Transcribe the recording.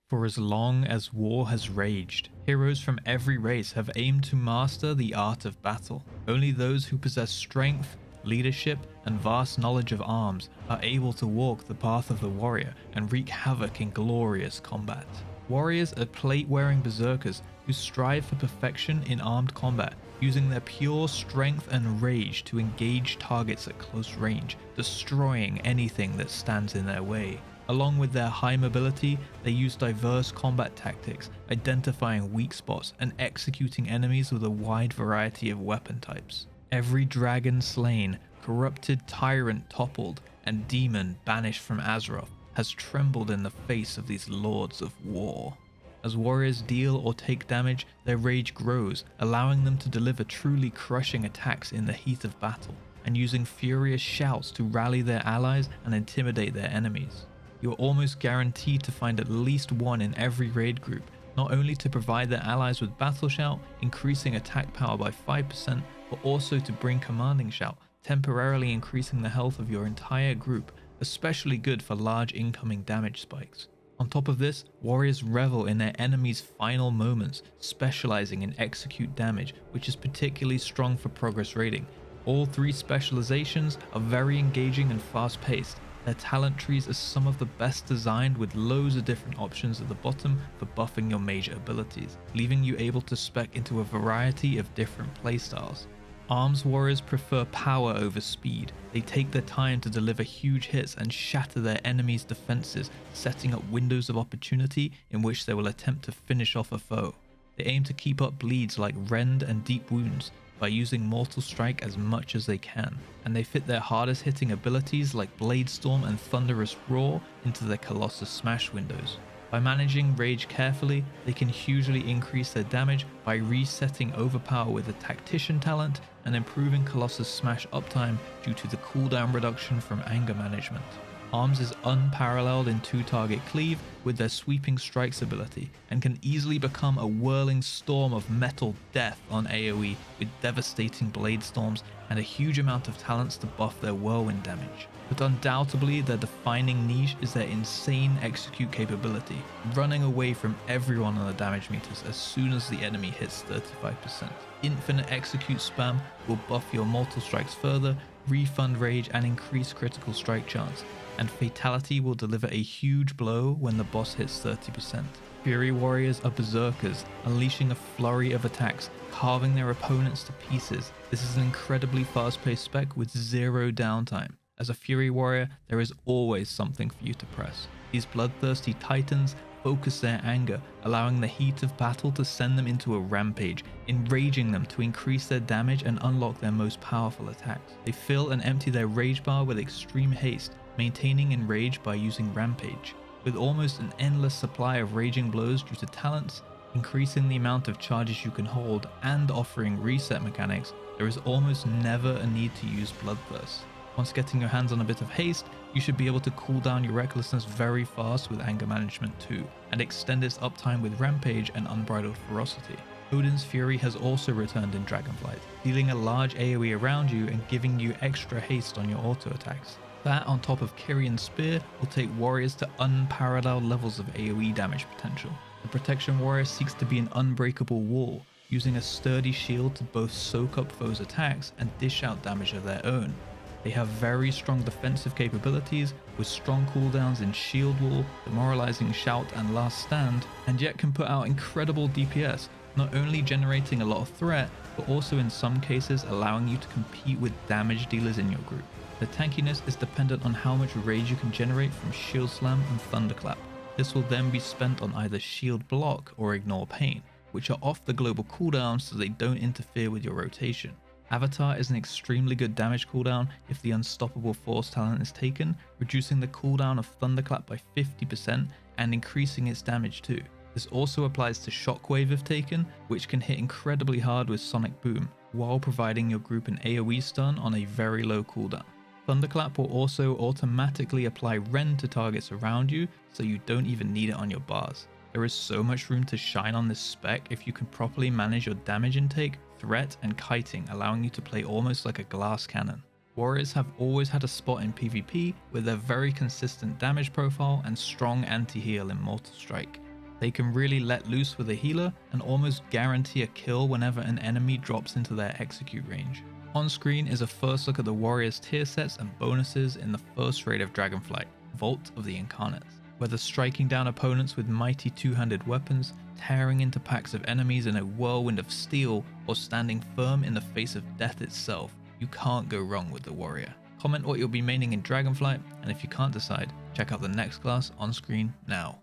For as long as war has raged, heroes from every race have aimed to master the art of battle. Only those who possess strength, leadership, and vast knowledge of arms are able to walk the path of the warrior and wreak havoc in glorious combat. Warriors are plate-wearing berserkers who strive for perfection in armed combat, using their pure strength and rage to engage targets at close range, destroying anything that stands in their way. Along with their high mobility, they use diverse combat tactics, identifying weak spots and executing enemies with a wide variety of weapon types. Every dragon slain, corrupted tyrant toppled, and demon banished from Azeroth has trembled in the face of these lords of war. As warriors deal or take damage, their rage grows, allowing them to deliver truly crushing attacks in the heat of battle, and using furious shouts to rally their allies and intimidate their enemies. You are almost guaranteed to find at least one in every raid group, not only to provide their allies with battle shout, increasing attack power by 5%, but also to bring commanding shout, temporarily increasing the health of your entire group, especially good for large incoming damage spikes. On top of this, warriors revel in their enemies' final moments, specializing in execute damage, which is particularly strong for progress raiding. All three specializations are very engaging and fast paced. Their talent trees are some of the best designed, with loads of different options at the bottom for buffing your major abilities, leaving you able to spec into a variety of different playstyles. Arms warriors prefer power over speed. They take their time to deliver huge hits and shatter their enemies' defenses, setting up windows of opportunity in which they will attempt to finish off a foe. They aim to keep up bleeds like rend and deep wounds by using Mortal Strike as much as they can, and they fit their hardest hitting abilities like Blade Storm and Thunderous Roar into their Colossus Smash windows. By managing rage carefully, they can hugely increase their damage by resetting Overpower with a Tactician talent and improving Colossus Smash uptime due to the cooldown reduction from anger management. Arms is unparalleled in 2-target cleave with their Sweeping Strikes ability, and can easily become a whirling storm of metal death on AoE with devastating blade storms and a huge amount of talents to buff their whirlwind damage. But undoubtedly their defining niche is their insane execute capability, running away from everyone on the damage meters as soon as the enemy hits 35%. Infinite execute spam will buff your mortal strikes further, refund rage and increase critical strike chance, and fatality will deliver a huge blow when the boss hits 30%. Fury warriors are berserkers, unleashing a flurry of attacks, carving their opponents to pieces. This is an incredibly fast-paced spec with zero downtime. As a Fury warrior, there is always something for you to press. These bloodthirsty titans focus their anger, allowing the heat of battle to send them into a rampage, enraging them to increase their damage and unlock their most powerful attacks. They fill and empty their rage bar with extreme haste, maintaining enrage by using rampage. With almost an endless supply of raging blows due to talents, increasing the amount of charges you can hold, and offering reset mechanics, there is almost never a need to use Bloodthirst. Once getting your hands on a bit of haste, you should be able to cool down your recklessness very fast with anger management too, and extend its uptime with rampage and unbridled ferocity. Odin's Fury has also returned in Dragonflight, dealing a large AoE around you and giving you extra haste on your auto attacks. That on top of Kyrion's Spear will take warriors to unparalleled levels of AoE damage potential. The Protection Warrior seeks to be an unbreakable wall, using a sturdy shield to both soak up foes' attacks and dish out damage of their own. They have very strong defensive capabilities with strong cooldowns in Shield Wall, Demoralizing Shout and Last Stand, and yet can put out incredible DPS, not only generating a lot of threat, but also in some cases allowing you to compete with damage dealers in your group. The tankiness is dependent on how much rage you can generate from Shield Slam and Thunderclap. This will then be spent on either Shield Block or Ignore Pain, which are off the global cooldown so they don't interfere with your rotation. Avatar is an extremely good damage cooldown if the Unstoppable Force talent is taken, reducing the cooldown of Thunderclap by 50% and increasing its damage too. This also applies to Shockwave if taken, which can hit incredibly hard with Sonic Boom, while providing your group an AoE stun on a very low cooldown. Thunderclap will also automatically apply rend to targets around you, so you don't even need it on your bars. There is so much room to shine on this spec if you can properly manage your damage intake, threat and kiting, allowing you to play almost like a glass cannon. Warriors have always had a spot in PvP with their very consistent damage profile and strong anti-heal in Mortal Strike. They can really let loose with a healer and almost guarantee a kill whenever an enemy drops into their execute range. On screen is a first look at the warrior's tier sets and bonuses in the first raid of Dragonflight, Vault of the Incarnates. Whether striking down opponents with mighty two-handed weapons, tearing into packs of enemies in a whirlwind of steel, or standing firm in the face of death itself, you can't go wrong with the warrior. Comment what you'll be maining in Dragonflight, and if you can't decide, check out the next class on screen now.